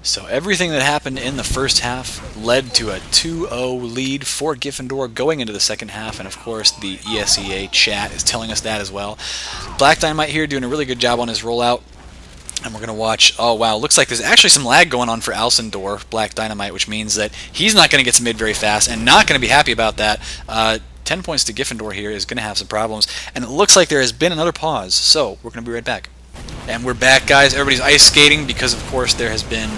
So everything that happened in the first half led to a 2-0 lead for Giffyndor going into the second half, and of course the ESEA chat is telling us that as well. Black Dynamite here doing a really good job on his rollout. And we're going to watch, oh wow, looks like there's actually some lag going on for Alcindor, Black Dynamite, which means that he's not going to get to mid very fast and not going to be happy about that. 10 points to Giffyndor here is going to have some problems, and it looks like there has been another pause, so we're going to be right back. And we're back, guys. Everybody's ice skating because, of course, there has been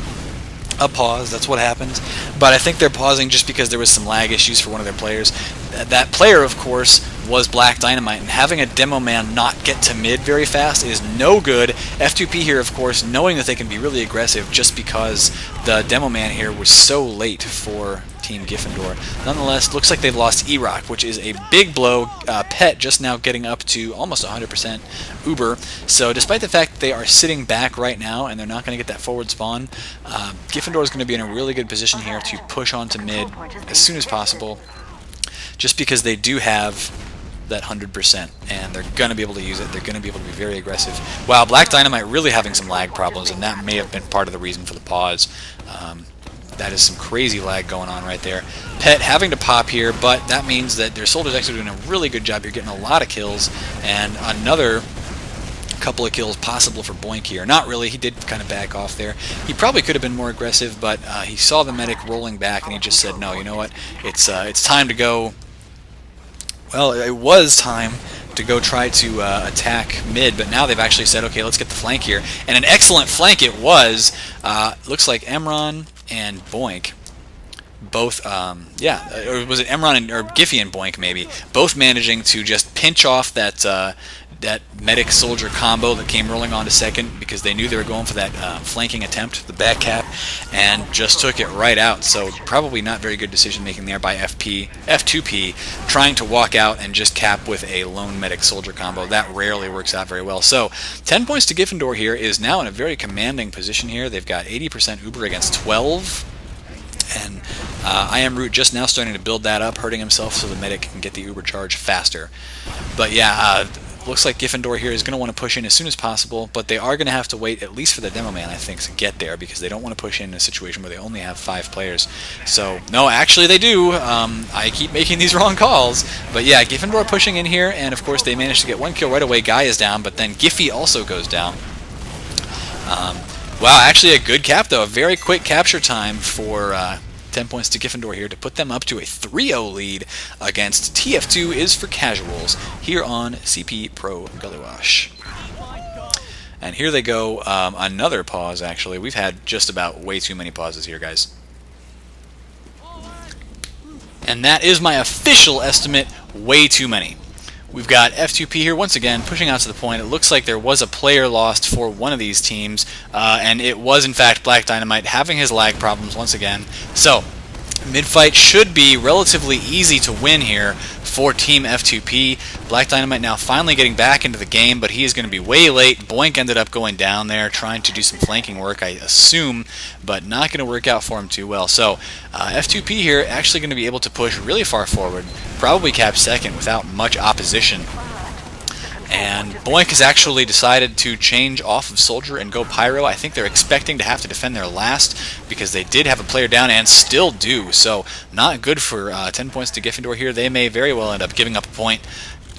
a pause. That's what happens. But I think they're pausing just because there was some lag issues for one of their players. That player, of course, was Black Dynamite, and having a demo man not get to mid very fast is no good. F2P here, of course, knowing that they can be really aggressive just because the demo man here was so late for Team Giffyndor. Nonetheless, looks like they've lost E-Rock, which is a big blow. Pet just now getting up to almost 100% Uber. So despite the fact that they are sitting back right now and they're not going to get that forward spawn, Giffyndor is going to be in a really good position here to push on to mid as soon as possible, just because they do have that 100%, and they're going to be able to use it. They're going to be able to be very aggressive. Wow, Black Dynamite really having some lag problems, and that may have been part of the reason for the pause. That is some crazy lag going on right there. Pet having to pop here, but that means that their soldiers actually doing a really good job. You're getting a lot of kills, and another couple of kills possible for Boink here. Not really, he did kind of back off there. He probably could have been more aggressive, but he saw the medic rolling back, and he just said, no, you know what, it's time to go. Well, it was time to go try to attack mid, but now they've actually said, okay, let's get the flank here. And an excellent flank it was. Looks like Emron and Boink, both, or was it Emron or Giffy and Boink maybe, both managing to just pinch off that that medic soldier combo that came rolling on to second because they knew they were going for that flanking attempt, the back cap, and just took it right out. So probably not very good decision making there by F2P, trying to walk out and just cap with a lone medic soldier combo. That rarely works out very well. So 10 points to Giffyndor here is now in a very commanding position here. They've got 80% Uber against 12. And I am Root just now starting to build that up, hurting himself so the medic can get the Uber charge faster. But yeah, looks like Giffyndor here is going to want to push in as soon as possible, but they are going to have to wait at least for the demo man, I think, to get there, because they don't want to push in a situation where they only have 5 players. So, no, actually they do. I keep making these wrong calls. But yeah, Giffyndor pushing in here, and of course they managed to get 1 kill right away. Guy is down, but then Giffy also goes down. Wow, actually a good cap, though. A very quick capture time for 10 points to Giffyndor here to put them up to a 3-0 lead against TF2 is for Casuals here on CP Pro Gullywash. And here they go, another pause actually. We've had just about way too many pauses here, guys. And that is my official estimate, way too many. We've got F2P here once again pushing out to the point. It looks like there was a player lost for one of these teams, and it was in fact Black Dynamite having his lag problems once again. So mid-fight should be relatively easy to win here for Team F2P. Black Dynamite now finally getting back into the game, but he is going to be way late. Boink ended up going down there trying to do some flanking work, I assume, but not going to work out for him too well. So F2P here actually going to be able to push really far forward, probably cap second without much opposition. And Boink has actually decided to change off of Soldier and go Pyro. I think they're expecting to have to defend their last because they did have a player down and still do. So not good for 10 points to Giffyndor here. They may very well end up giving up a point.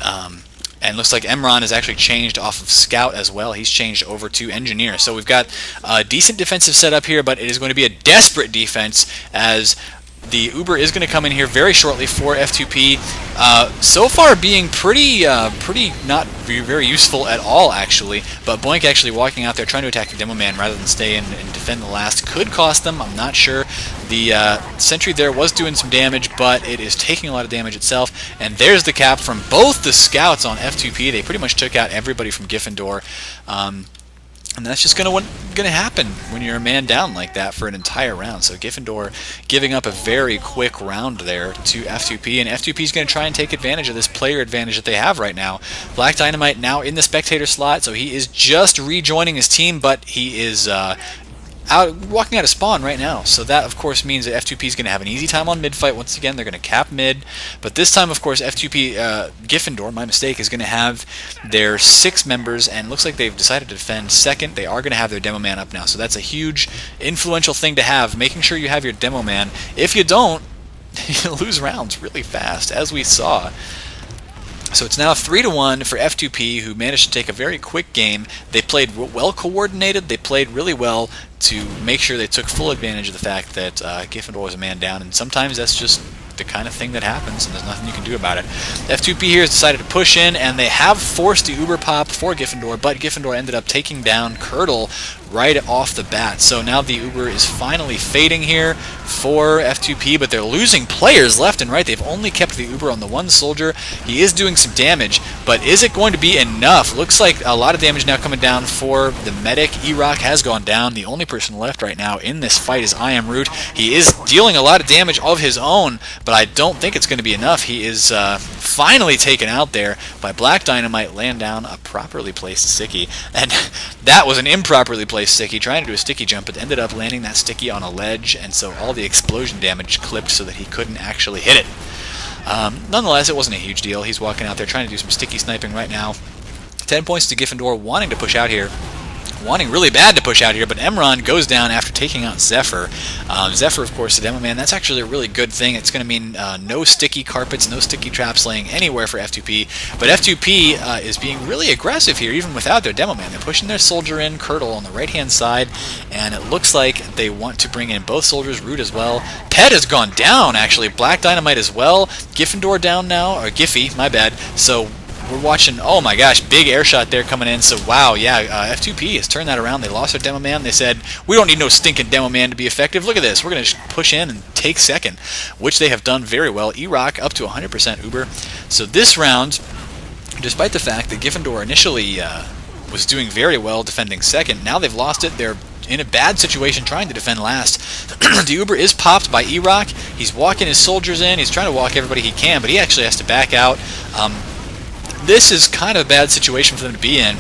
And looks like Emron has actually changed off of Scout as well. He's changed over to Engineer. So we've got a decent defensive setup here, but it is going to be a desperate defense as the Uber is going to come in here very shortly for F2P. So far being pretty not very useful at all, actually. But Boink actually walking out there trying to attack the Demo Man rather than stay in and defend the last could cost them. I'm not sure. The sentry there was doing some damage, but it is taking a lot of damage itself. And there's the cap from both the scouts on F2P. They pretty much took out everybody from Giffyndor. And that's just going to happen when you're a man down like that for an entire round. So Giffyndor giving up a very quick round there to F2P, and F2P is going to try and take advantage of this player advantage that they have right now. Black Dynamite now in the spectator slot, so he is just rejoining his team, but he is walking out of spawn right now. So that, of course, means that F2P is going to have an easy time on mid fight. Once again, they're going to cap mid. But this time, of course, F2P, Giffyndor, my mistake, is going to have their 6 members, and looks like they've decided to defend second. They are going to have their demo man up now. So that's a huge, influential thing to have, making sure you have your demo man. If you don't, you lose rounds really fast, as we saw. So it's now 3-1 for F2P, who managed to take a very quick game. They played well coordinated. They played really well to make sure they took full advantage of the fact that Giffyndor was a man down, and sometimes that's just the kind of thing that happens, and there's nothing you can do about it. F2P here has decided to push in, and they have forced the Uber pop for Giffyndor, but Giffyndor ended up taking down Curdle right off the bat. So now the Uber is finally fading here for F2P, but they're losing players left and right. They've only kept the Uber on the one soldier. He is doing some damage, but is it going to be enough? Looks like a lot of damage now coming down for the medic. E-Rock has gone down. The only person left right now in this fight is I Am Root. He is dealing a lot of damage of his own, but I don't think it's going to be enough. He is finally taken out there by Black Dynamite, laying down a properly placed sticky, and that was an improperly placed sticky, trying to do a sticky jump, but ended up landing that sticky on a ledge, and so all the explosion damage clipped so that he couldn't actually hit it. Nonetheless, it wasn't a huge deal. He's walking out there trying to do some sticky sniping right now. 10 points to Giffyndor, wanting to push out here. Wanting really bad to push out here, but Emron goes down after taking out Zephyr. Zephyr, of course, the demo man, that's actually a really good thing. It's going to mean no sticky carpets, no sticky traps laying anywhere for F2P. But F2P is being really aggressive here, even without their demo man. They're pushing their soldier in, Curdle, on the right-hand side, and it looks like they want to bring in both soldiers, Root as well. Pet has gone down, actually. Black Dynamite as well. Giffyndor down now, or Giffy, my bad. So we're watching, oh my gosh, big air shot there coming in. So wow, yeah, F2P has turned that around. They lost their demo man. They said, we don't need no stinking demo man to be effective. Look at this. We're going to push in and take second, which they have done very well. E-Rock up to 100% Uber. So this round, despite the fact that Giffyndor initially was doing very well defending second, now they've lost it. They're in a bad situation trying to defend last. The Uber is popped by E-Rock. He's walking his soldiers in. He's trying to walk everybody he can, but he actually has to back out. This is kind of a bad situation for them to be in.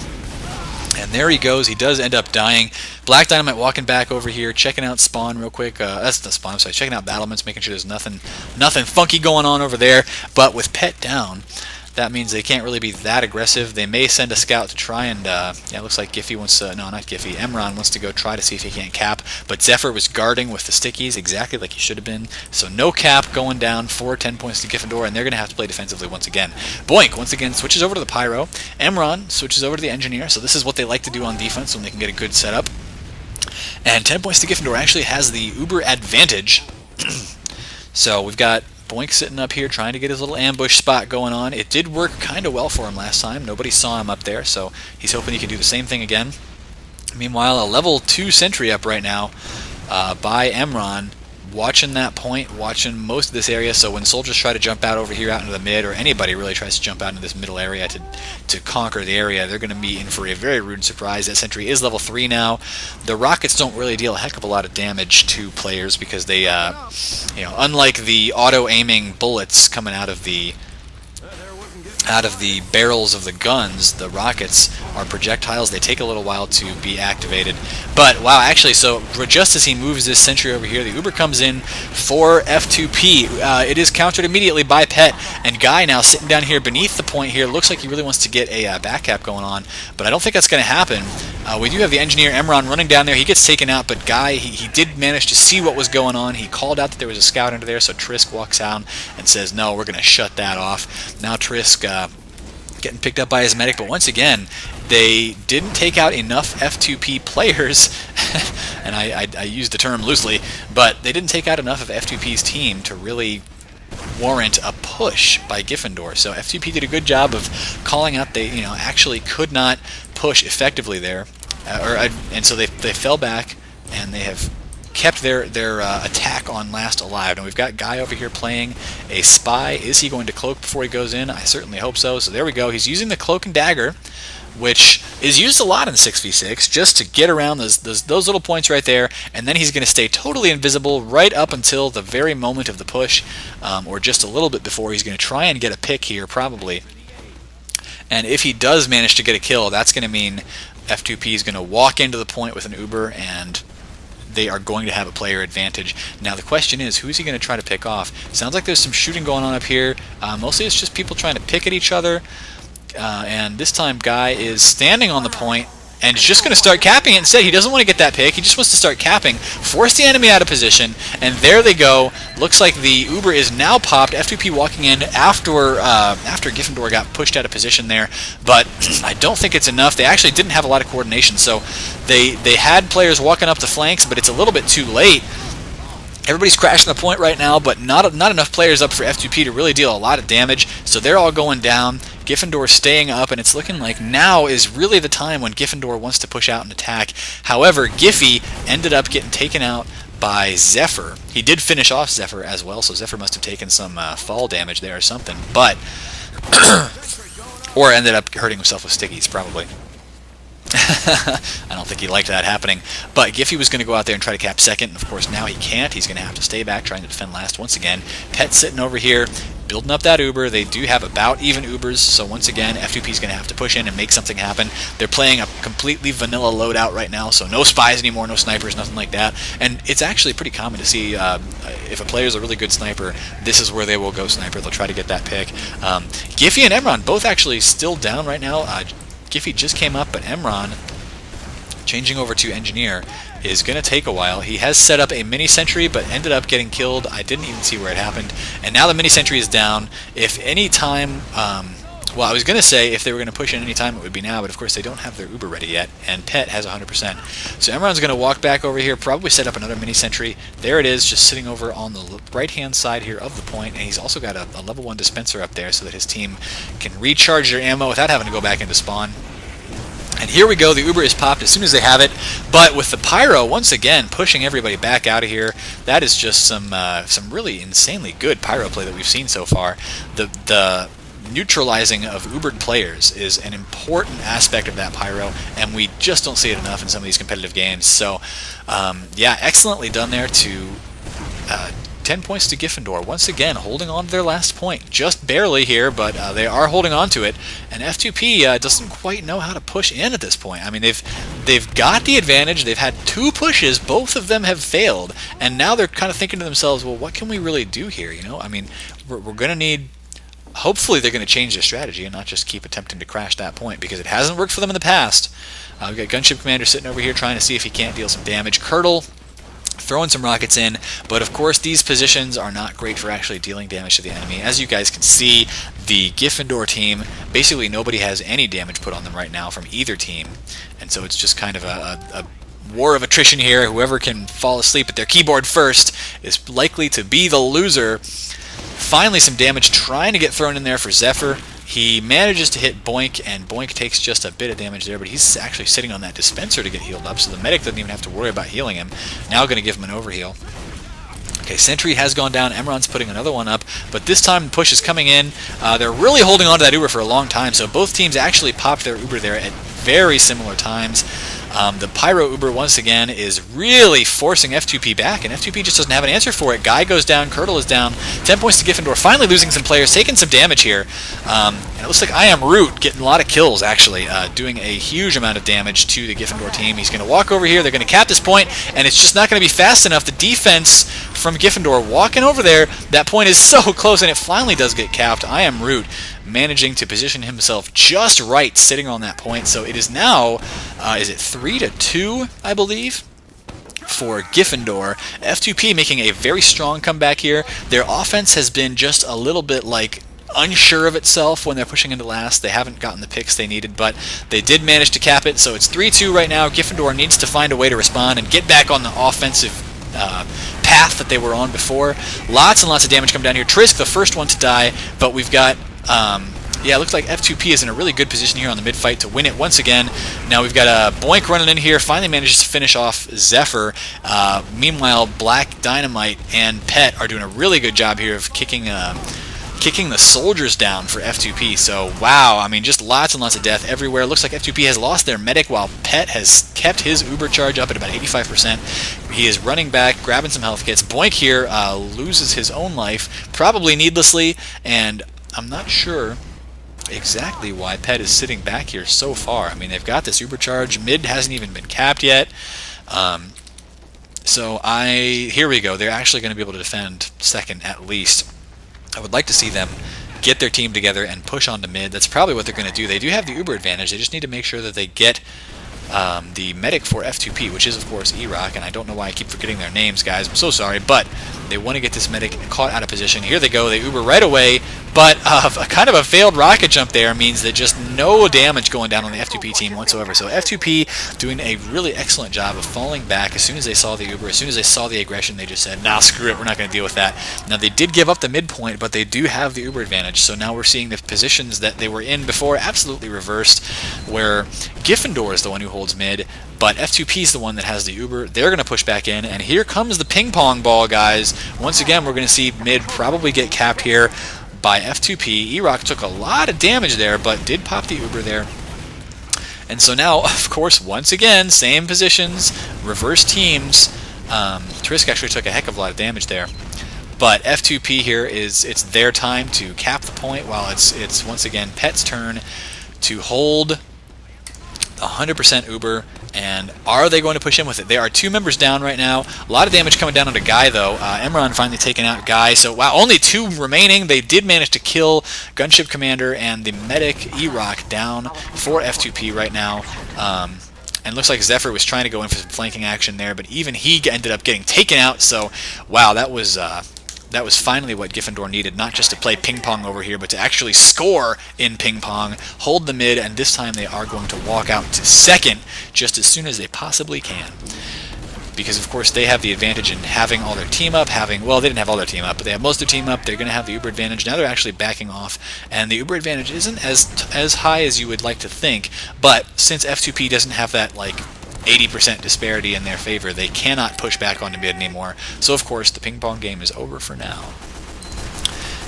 And there he goes. He does end up dying. Black Dynamite walking back over here, checking out spawn real quick. That's the spawn, I'm sorry. Checking out battlements, making sure there's nothing funky going on over there. But with Pet down, that means they can't really be that aggressive. They may send a scout to try and, yeah, it looks like Giffy wants to, no, not Giffy, Emron wants to go try to see if he can't cap, but Zephyr was guarding with the stickies exactly like he should have been, so no cap going down for 10 points to Giffyndor, and they're going to have to play defensively once again. Boink, once again, switches over to the Pyro. Emron switches over to the Engineer, so this is what they like to do on defense when they can get a good setup. And 10 points to Giffyndor actually has the Uber advantage. So we've got Boink sitting up here trying to get his little ambush spot going on. It did work kind of well for him last time. Nobody saw him up there, so he's hoping he can do the same thing again. Meanwhile, a level 2 sentry up right now by Emron, watching that point, watching most of this area, so when soldiers try to jump out over here out into the mid, or anybody really tries to jump out into this middle area to conquer the area, they're going to be in for a very rude surprise. That sentry is level 3 now. The rockets don't really deal a heck of a lot of damage to players because they, you know, unlike the auto-aiming bullets coming out of the barrels of the guns, the rockets are projectiles. They take a little while to be activated. But, wow, actually, so just as he moves this sentry over here, the Uber comes in for F2P. It is countered immediately by Pet, and Guy now sitting down here beneath the point here. Looks like he really wants to get a back cap going on, but I don't think that's going to happen. We do have the Engineer, Emron, running down there. He gets taken out, but Guy, he did manage to see what was going on. He called out that there was a scout under there, so Trisk walks out and says, no, we're going to shut that off. Now Trisk getting picked up by his medic, but once again, they didn't take out enough F2P players, and I use the term loosely, but they didn't take out enough of F2P's team to really warrant a push by Giffyndor. So F2P did a good job of calling out they, you know, actually could not push effectively there, and so they fell back, and they have kept their attack on last alive. And we've got Guy over here playing a spy. Is he going to cloak before he goes in? I certainly hope so. So there we go. He's using the cloak and dagger, which is used a lot in 6v6, just to get around those little points right there, and then he's going to stay totally invisible right up until the very moment of the push, or just a little bit before. He's going to try and get a pick here, probably. And if he does manage to get a kill, that's going to mean F2P is going to walk into the point with an Uber and they are going to have a player advantage. Now the question is, who's he going to try to pick off? Sounds like there's some shooting going on up here. Mostly it's just people trying to pick at each other. And this time Guy is standing on the point and is just going to start capping it instead. He doesn't want to get that pick. He just wants to start capping, force the enemy out of position, and there they go. Looks like the Uber is now popped. F2P walking in after Giffyndor got pushed out of position there, but I don't think it's enough. They actually didn't have a lot of coordination, so they had players walking up the flanks, but it's a little bit too late. Everybody's crashing the point right now, but not enough players up for F2P to really deal a lot of damage, so they're all going down. Giffyndor staying up, and it's looking like now is really the time when Giffyndor wants to push out and attack. However, Giffy ended up getting taken out by Zephyr. He did finish off Zephyr as well, so Zephyr must have taken some fall damage there or something, but or ended up hurting himself with stickies, probably. I don't think he liked that happening, but Giffy was going to go out there and try to cap second, and of course now he can't. He's going to have to stay back trying to defend last once again. Pet sitting over here building up that Uber. They do have about even Ubers, so once again F2P is going to have to push in and make something happen. They're playing a completely vanilla loadout right now, so no spies anymore, no snipers, nothing like that, and it's actually pretty common to see if a player's a really good sniper, this is where they will go sniper. They'll try to get that pick. Giffy and Emron both actually still down right now. Giffy just came up, but Emron, changing over to Engineer, is going to take a while. He has set up a mini-sentry, but ended up getting killed. I didn't even see where it happened. And now the mini-sentry is down. If any time... well, I was going to say if they were going to push in any time, it would be now, but of course they don't have their Uber ready yet, and Pet has 100%. So Emron's going to walk back over here, probably set up another mini-sentry. There it is, just sitting over on the right-hand side here of the point, and he's also got a level 1 dispenser up there so that his team can recharge their ammo without having to go back into spawn. And here we go, the Uber is popped as soon as they have it, but with the Pyro once again pushing everybody back out of here. That is just some really insanely good Pyro play that we've seen so far. The neutralizing of Ubered players is an important aspect of that Pyro, and we just don't see it enough in some of these competitive games. So yeah, excellently done there to 10 points to Giffyndor, once again holding on to their last point, just barely here, but they are holding on to it, and F2P doesn't quite know how to push in at this point. I mean, they've got the advantage, they've had 2 pushes, both of them have failed, and now they're kind of thinking to themselves, well, what can we really do here, you know? I mean, we're going to need... Hopefully they're going to change their strategy and not just keep attempting to crash that point, because it hasn't worked for them in the past. We've got Gunship Commander sitting over here trying to see if he can't deal some damage. Curdle throwing some rockets in, but of course these positions are not great for actually dealing damage to the enemy. As you guys can see, the Giffyndor team, basically nobody has any damage put on them right now from either team, and so it's just kind of a war of attrition here. Whoever can fall asleep at their keyboard first is likely to be the loser. Finally some damage trying to get thrown in there for Zephyr. He manages to hit Boink, and Boink takes just a bit of damage there, but he's actually sitting on that dispenser to get healed up, so the medic doesn't even have to worry about healing him. Now going to give him an overheal. Okay, Sentry has gone down. Emron's putting another one up, but this time the push is coming in. They're really holding on to that Uber for a long time, so both teams actually popped their Uber there at very similar times. The Pyro Uber, once again, is really forcing F2P back, and F2P just doesn't have an answer for it. Guy goes down, Curdle is down, 10 points to Giffyndor, finally losing some players, taking some damage here. And it looks like I Am Root getting a lot of kills, actually, doing a huge amount of damage to the Giffyndor team. He's going to walk over here, they're going to cap this point, and it's just not going to be fast enough. The defense from Giffyndor walking over there, that point is so close, and it finally does get capped. I Am Root managing to position himself just right, sitting on that point. So it is now, is it 3-2, I believe, for Giffyndor. F2P making a very strong comeback here. Their offense has been just a little bit like unsure of itself when they're pushing into last. They haven't gotten the picks they needed, but they did manage to cap it. So it's 3-2 right now. Giffyndor needs to find a way to respond and get back on the offensive path that they were on before. Lots and lots of damage come down here. Trisk, the first one to die, but we've got yeah, it looks like F2P is in a really good position here on the mid-fight to win it once again. Now we've got a Boink running in here, finally manages to finish off Zephyr. Meanwhile, Black Dynamite and Pet are doing a really good job here of kicking the soldiers down for F2P. So, wow, I mean, just lots and lots of death everywhere. Looks like F2P has lost their medic while Pet has kept his Uber charge up at about 85%. He is running back, grabbing some health kits. Boink here loses his own life, probably needlessly, and I'm not sure exactly why Pet is sitting back here so far. I mean, they've got this Uber charge. Mid hasn't even been capped yet. So here we go. They're actually going to be able to defend second at least. I would like to see them get their team together and push on to mid. That's probably what they're going to do. They do have the Uber advantage. They just need to make sure that they get the medic for F2P, which is of course E-Rock, and I don't know why I keep forgetting their names, guys. I'm so sorry, but they want to get this medic caught out of position. Here they go. They Uber right away, but a kind of a failed rocket jump there means that just no damage going down on the F2P team whatsoever. So F2P doing a really excellent job of falling back as soon as they saw the Uber, as soon as they saw the aggression, they just said, nah, screw it, we're not going to deal with that. Now they did give up the midpoint, but they do have the Uber advantage, so now we're seeing the positions that they were in before absolutely reversed, where Giffyndor is the one who holds mid, but F2P is the one that has the Uber. They're going to push back in, and here comes the ping pong ball, guys. Once again, we're going to see mid probably get capped here by F2P. E-Rock took a lot of damage there, but did pop the Uber there. And so now, of course, once again, same positions, reverse teams. Trisk actually took a heck of a lot of damage there. But F2P here it's their time to cap the point, while it's once again Pet's turn to hold 100% Uber. And are they going to push in with it? There are 2 members down right now. A lot of damage coming down onto Guy, though. Emron finally taking out Guy. So, wow, only 2 remaining. They did manage to kill Gunship Commander and the medic E-Rock down for F2P right now. And looks like Zephyr was trying to go in for some flanking action there, but even he ended up getting taken out. So, wow, that was finally what Giffyndor needed, not just to play ping pong over here, but to actually score in ping pong, hold the mid, and this time they are going to walk out to second just as soon as they possibly can. Because, of course, they have the advantage in having all their team up, well, they didn't have all their team up, but they have most of their team up. They're going to have the Uber advantage. Now they're actually backing off, and the Uber advantage isn't as high as you would like to think, but since F2P doesn't have that, like, 80% disparity in their favor, they cannot push back onto mid anymore. So of course the ping pong game is over for now.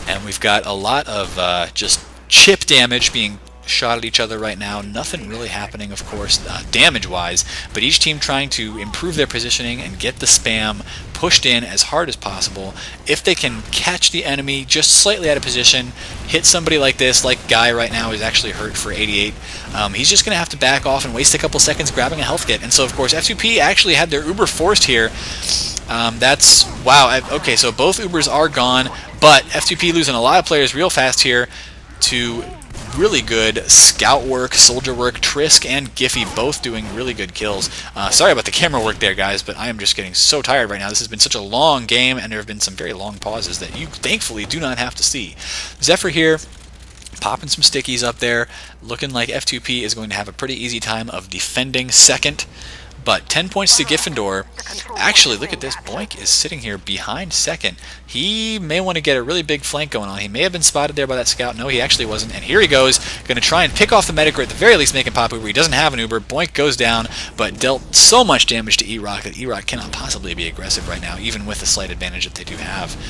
And we've got a lot of just chip damage being shot at each other right now. Nothing really happening, of course, damage-wise, but each team trying to improve their positioning and get the spam pushed in as hard as possible. If they can catch the enemy just slightly out of position, hit somebody like this, like Guy right now is actually hurt for 88, he's just going to have to back off and waste a couple seconds grabbing a health kit. And so, of course, F2P actually had their Uber forced here. That's, wow, okay, so both Ubers are gone, but F2P losing a lot of players real fast here to really good scout work, soldier work. Trisk and Giffy both doing really good kills. Sorry about the camera work there, guys, but I am just getting so tired right now. This has been such a long game, and there have been some very long pauses that you thankfully do not have to see. Zephyr here, popping some stickies up there, looking like F2P is going to have a pretty easy time of defending second. But 10 points to Giffyndor. Actually, look at this. Boink is sitting here behind second. He may want to get a really big flank going on. He may have been spotted there by that scout. No, he actually wasn't. And here he goes. Going to try and pick off the medic, or at the very least make him pop Uber. He doesn't have an Uber. Boink goes down, but dealt so much damage to E-Rock that E-Rock cannot possibly be aggressive right now, even with the slight advantage that they do have.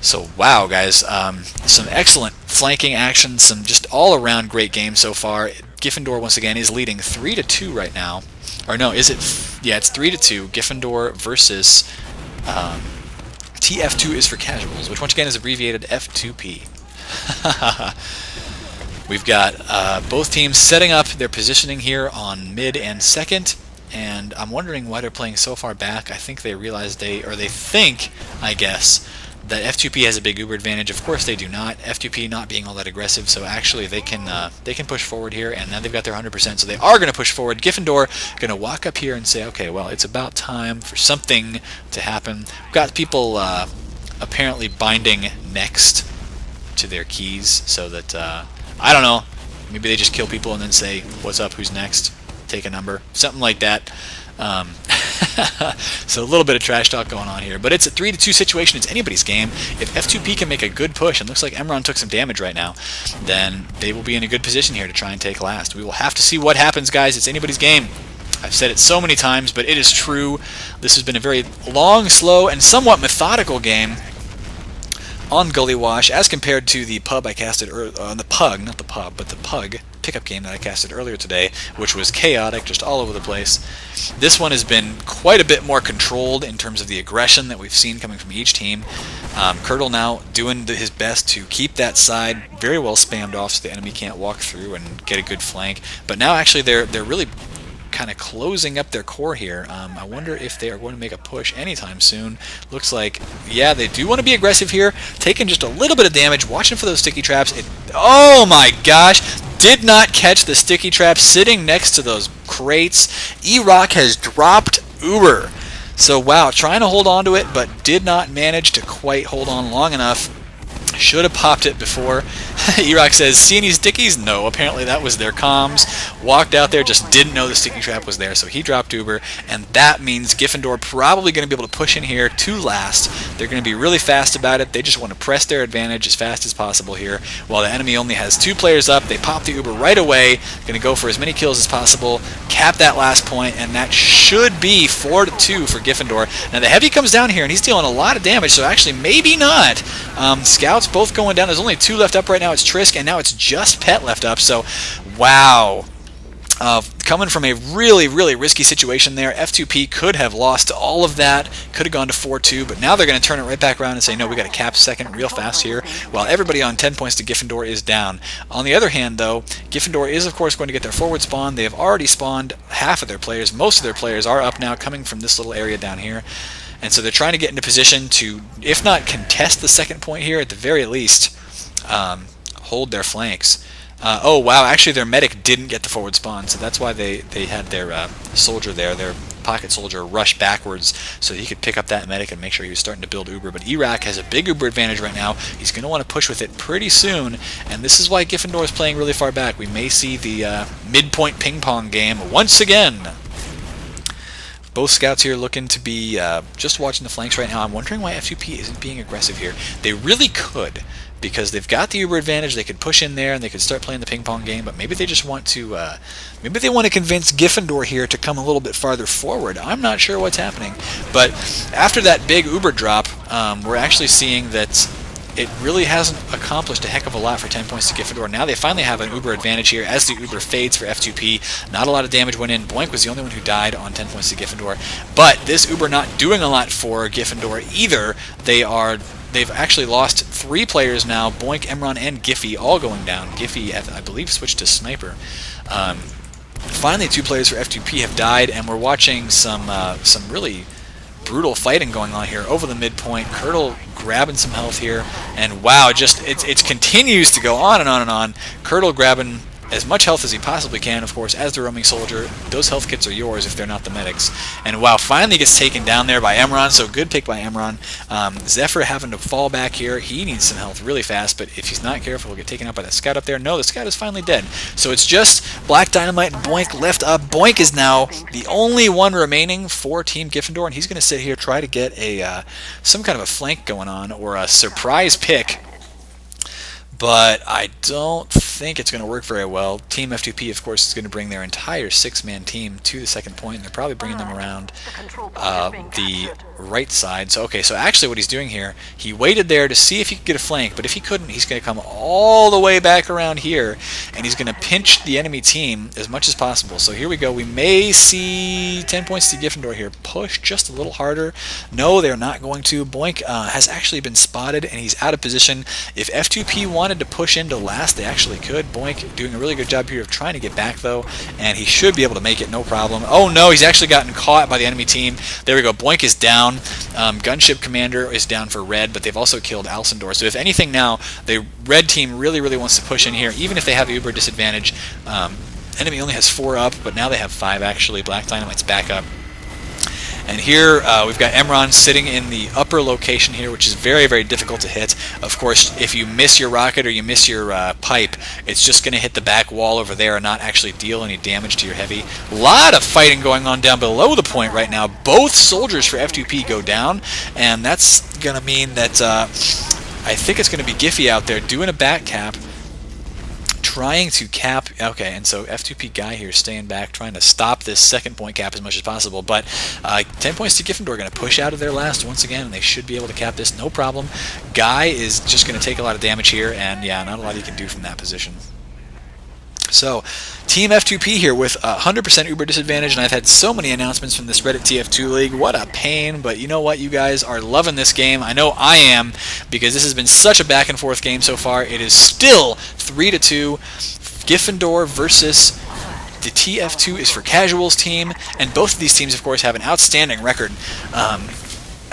So, wow, guys. Some excellent flanking action. Some just all-around great games so far. Giffyndor, once again, is leading 3-2 right now. Or no, is it? Yeah, it's 3-2. Giffyndor versus TF2 is for casuals, which once again is abbreviated F2P. We've got both teams setting up their positioning here on mid and second, and I'm wondering why they're playing so far back. I think they realize they think, I guess, that F2P has a big Uber advantage. Of course they do not. F2P not being all that aggressive, so actually they can push forward here, and now they've got their 100%, so they are going to push forward. Giffyndor going to walk up here and say, okay, well, it's about time for something to happen. We've got people apparently binding next to their keys, so that, I don't know, maybe they just kill people and then say, what's up, who's next? Take a number. Something like that. So a little bit of trash talk going on here, but it's a 3-2 situation. It's anybody's game. If F2P can make a good push, and looks like Emron took some damage right now, then they will be in a good position here to try and take last. We will have to see what happens, guys. It's anybody's game. I've said it so many times, but it is true. This has been a very long, slow, and somewhat methodical game on Gully Wash as compared to the pub I casted on the pug, not the pub, but the pug pickup game that I casted earlier today, which was chaotic, just all over the place. This one has been quite a bit more controlled in terms of the aggression that we've seen coming from each team. Curdle now doing his best to keep that side very well spammed off so the enemy can't walk through and get a good flank. But now actually they're really kind of closing up their core here. I wonder if they are going to make a push anytime soon. Looks like, yeah, they do want to be aggressive here, taking just a little bit of damage, watching for those sticky traps. Oh my gosh, did not catch the sticky trap sitting next to those crates. E-Rock has dropped Uber. So wow, trying to hold on to it, but did not manage to quite hold on long enough. Should have popped it before. E-Rock says, see any stickies? No, apparently that was their comms. Walked out there, just didn't know the sticky trap was there, so he dropped Uber, and that means Giffyndor probably going to be able to push in here to last. They're going to be really fast about it. They just want to press their advantage as fast as possible here. While the enemy only has 2 players up, they pop the Uber right away, going to go for as many kills as possible, cap that last point, and that should be 4-2 for Giffyndor. Now the Heavy comes down here, and he's dealing a lot of damage, so actually maybe not. Scouts both going down. There's only 2 left up right now. It's Trisk, and now it's just Pet left up. So, wow. Coming from a really, really risky situation there. F2P could have lost all of that, could have gone to 4-2, but now they're going to turn it right back around and say, no, we got to cap second real fast here, while everybody on 10 points to Giffyndor is down. On the other hand, though, Giffyndor is, of course, going to get their forward spawn. They have already spawned half of their players. Most of their players are up now, coming from this little area down here. And so they're trying to get into position to, if not contest the second point here, at the very least, hold their flanks. Oh, wow, actually their medic didn't get the forward spawn, so that's why they had their soldier there, their pocket soldier, rush backwards so he could pick up that medic and make sure he was starting to build Uber. But E-Rock has a big Uber advantage right now. He's going to want to push with it pretty soon, and this is why Giffyndor is playing really far back. We may see the midpoint ping-pong game once again. Both scouts here looking to be just watching the flanks right now. I'm wondering why F2P isn't being aggressive here. They really could, because they've got the Uber advantage. They could push in there and they could start playing the ping pong game, but maybe they just want to maybe they want to convince Giffyndor here to come a little bit farther forward. I'm not sure what's happening. But after that big Uber drop, we're actually seeing that it really hasn't accomplished a heck of a lot for 10 points to Giffyndor. Now they finally have an Uber advantage here as the Uber fades for F2P. Not a lot of damage went in. Boink was the only one who died on 10 points to Giffyndor. But this Uber not doing a lot for Giffyndor either. They've actually lost 3 players now. Boink, Emron, and Giffy all going down. Giffy, I believe, switched to Sniper. Finally, 2 players for F2P have died, and we're watching some really brutal fighting going on here over the midpoint. Curdle grabbing some health here, and wow, just it continues to go on and on and on. Curdle grabbing as much health as he possibly can, of course, as the roaming soldier. Those health kits are yours if they're not the medics. And wow, finally gets taken down there by Emron, so good pick by Emron. Zephyr having to fall back here. He needs some health really fast, but if he's not careful, he'll get taken out by that scout up there. No, the scout is finally dead. So it's just Black Dynamite and Boink left up. Boink is now the only one remaining for Team Giffyndor, and he's going to sit here, try to get a some kind of a flank going on, or a surprise pick. But I don't think it's going to work very well. Team F2P, of course, is going to bring their entire 6-man team to the second point, and they're probably bringing them around the right side. So, okay, so actually what he's doing here, he waited there to see if he could get a flank, but if he couldn't, he's going to come all the way back around here, and he's going to pinch the enemy team as much as possible. So here we go. We may see 10 points to Giffyndor here. Push just a little harder. No, they're not going to. Boink has actually been spotted, and he's out of position. If F2P wanted to push into last, they actually could. Boink doing a really good job here of trying to get back, though, and he should be able to make it, no problem. Oh no, he's actually gotten caught by the enemy team. There we go. Boink is down. Gunship Commander is down for red, but they've also killed Alcindor. So if anything now, the red team really, really wants to push in here, even if they have the Uber disadvantage. Enemy only has 4 up, but now they have 5 actually. Black Dynamite's back up. And here we've got Emron sitting in the upper location here, which is very, very difficult to hit. Of course, if you miss your rocket or you miss your pipe, it's just going to hit the back wall over there and not actually deal any damage to your heavy. A lot of fighting going on down below the point right now. Both soldiers for F2P go down, and that's going to mean that I think it's going to be Giffy out there doing a back cap, trying to cap. Okay, and so F2P guy here staying back, trying to stop this second point cap as much as possible. But 10 points to Giffyndor, going to push out of their last once again, and they should be able to cap this, no problem. Guy is just going to take a lot of damage here, and yeah, not a lot he can do from that position. So, Team F2P here with 100% Uber disadvantage, and I've had so many announcements from this Reddit TF2 League. What a pain, but you know what? You guys are loving this game. I know I am, because this has been such a back-and-forth game so far. It is still 3-2. Giffyndor versus The TF2 is for casuals team, and both of these teams, of course, have an outstanding record.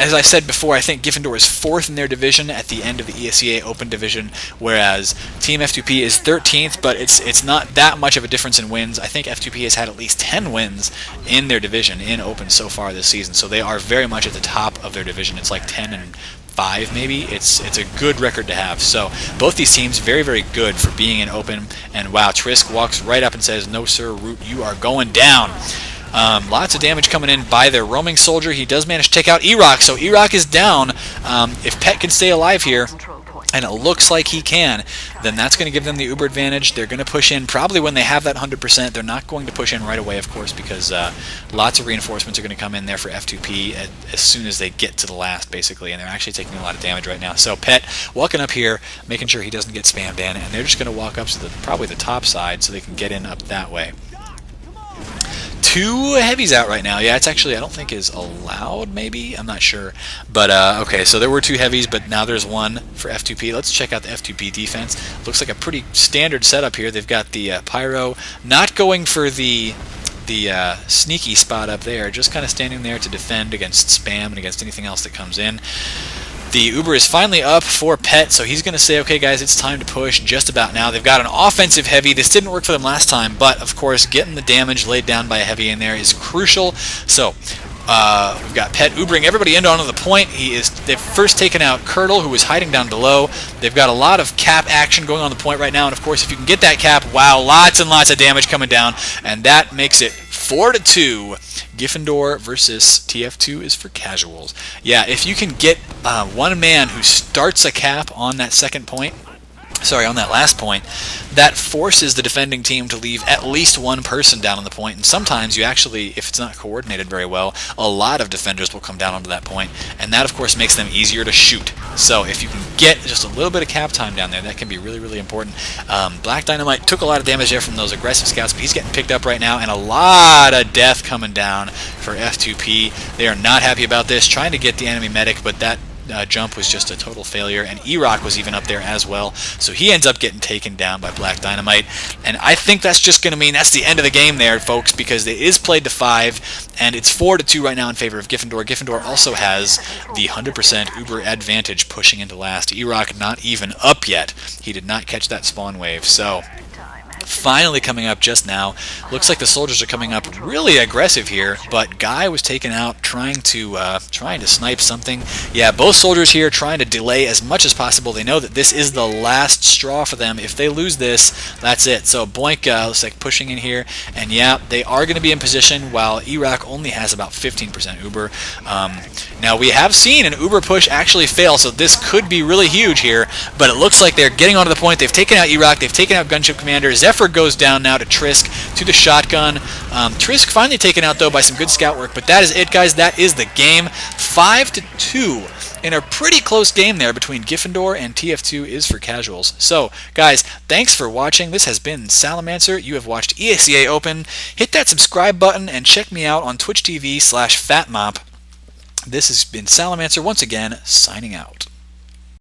As I said before, I think Giffyndor is 4th in their division at the end of the ESEA Open division, whereas Team F2P is 13th, but it's not that much of a difference in wins. I think F2P has had at least 10 wins in their division in Open so far this season, so they are very much at the top of their division. It's like 10-5 maybe. It's a good record to have. So both these teams very, very good for being in Open, and wow, Trisk walks right up and says, "No sir, Root, you are going down." Lots of damage coming in by their roaming soldier. He does manage to take out E-Rock, so E-Rock is down. If Pet can stay alive here, and it looks like he can, then that's going to give them the Uber advantage. They're going to push in probably when they have that 100%. They're not going to push in right away, of course, because lots of reinforcements are going to come in there for F2P as soon as they get to the last, basically, and they're actually taking a lot of damage right now. So Pet walking up here, making sure he doesn't get spammed in, and they're just going to walk up to probably the top side so they can get in up that way. 2 heavies out right now. Yeah, it's actually, I don't think is allowed, maybe? I'm not sure. But, okay, so there were 2 heavies, but now there's 1 for F2P. Let's check out the F2P defense. Looks like a pretty standard setup here. They've got the Pyro not going for the sneaky spot up there, just kind of standing there to defend against spam and against anything else that comes in. The Uber is finally up for Pet, so he's going to say, okay guys, it's time to push just about now. They've got an offensive heavy. This didn't work for them last time, but of course getting the damage laid down by a heavy in there is crucial. So we've got Pet Ubering everybody in onto the point. They've first taken out Curdle, who was hiding down below. They've got a lot of cap action going on the point right now, and of course if you can get that cap, wow, lots and lots of damage coming down, and that makes it 4-2. Giffyndor versus TF2 is for casuals. Yeah, if you can get one man who starts a cap on that on that last point, that forces the defending team to leave at least one person down on the point, and sometimes you actually, if it's not coordinated very well, a lot of defenders will come down onto that point, and that of course makes them easier to shoot. So if you can get just a little bit of cap time down there, that can be really, really important. Black Dynamite took a lot of damage there from those aggressive scouts, but he's getting picked up right now, and a lot of death coming down for F2P. They are not happy about this, trying to get the enemy medic, but that jump was just a total failure, and E-Rock was even up there as well, so he ends up getting taken down by Black Dynamite, and I think that's just going to mean that's the end of the game there, folks, because it is played to 5, and it's 4-2 right now in favor of Giffyndor. Giffyndor also has the 100% Uber advantage pushing into last. E-Rock not even up yet. He did not catch that spawn wave, so finally coming up just now. Looks like the soldiers are coming up really aggressive here, but Guy was taken out trying to snipe something. Yeah, both soldiers here trying to delay as much as possible. They know that this is the last straw for them. If they lose this, that's it. So Boink looks like pushing in here, and yeah, they are going to be in position while E-Rock only has about 15% Uber. Now we have seen an Uber push actually fail, so this could be really huge here, but it looks like they're getting onto the point. They've taken out E-Rock, they've taken out Gunship Commander. Zephyr goes down now to Trisk, to the shotgun. Trisk finally taken out though by some good scout work, but that is it, guys. That is the game. 5-2 in a pretty close game there between Giffyndor and TF2 is for casuals. So guys, thanks for watching. This has been Salamancer. You have watched ESEA Open. Hit that subscribe button and check me out on Twitch TV/FatMop. This has been Salamancer once again, signing out.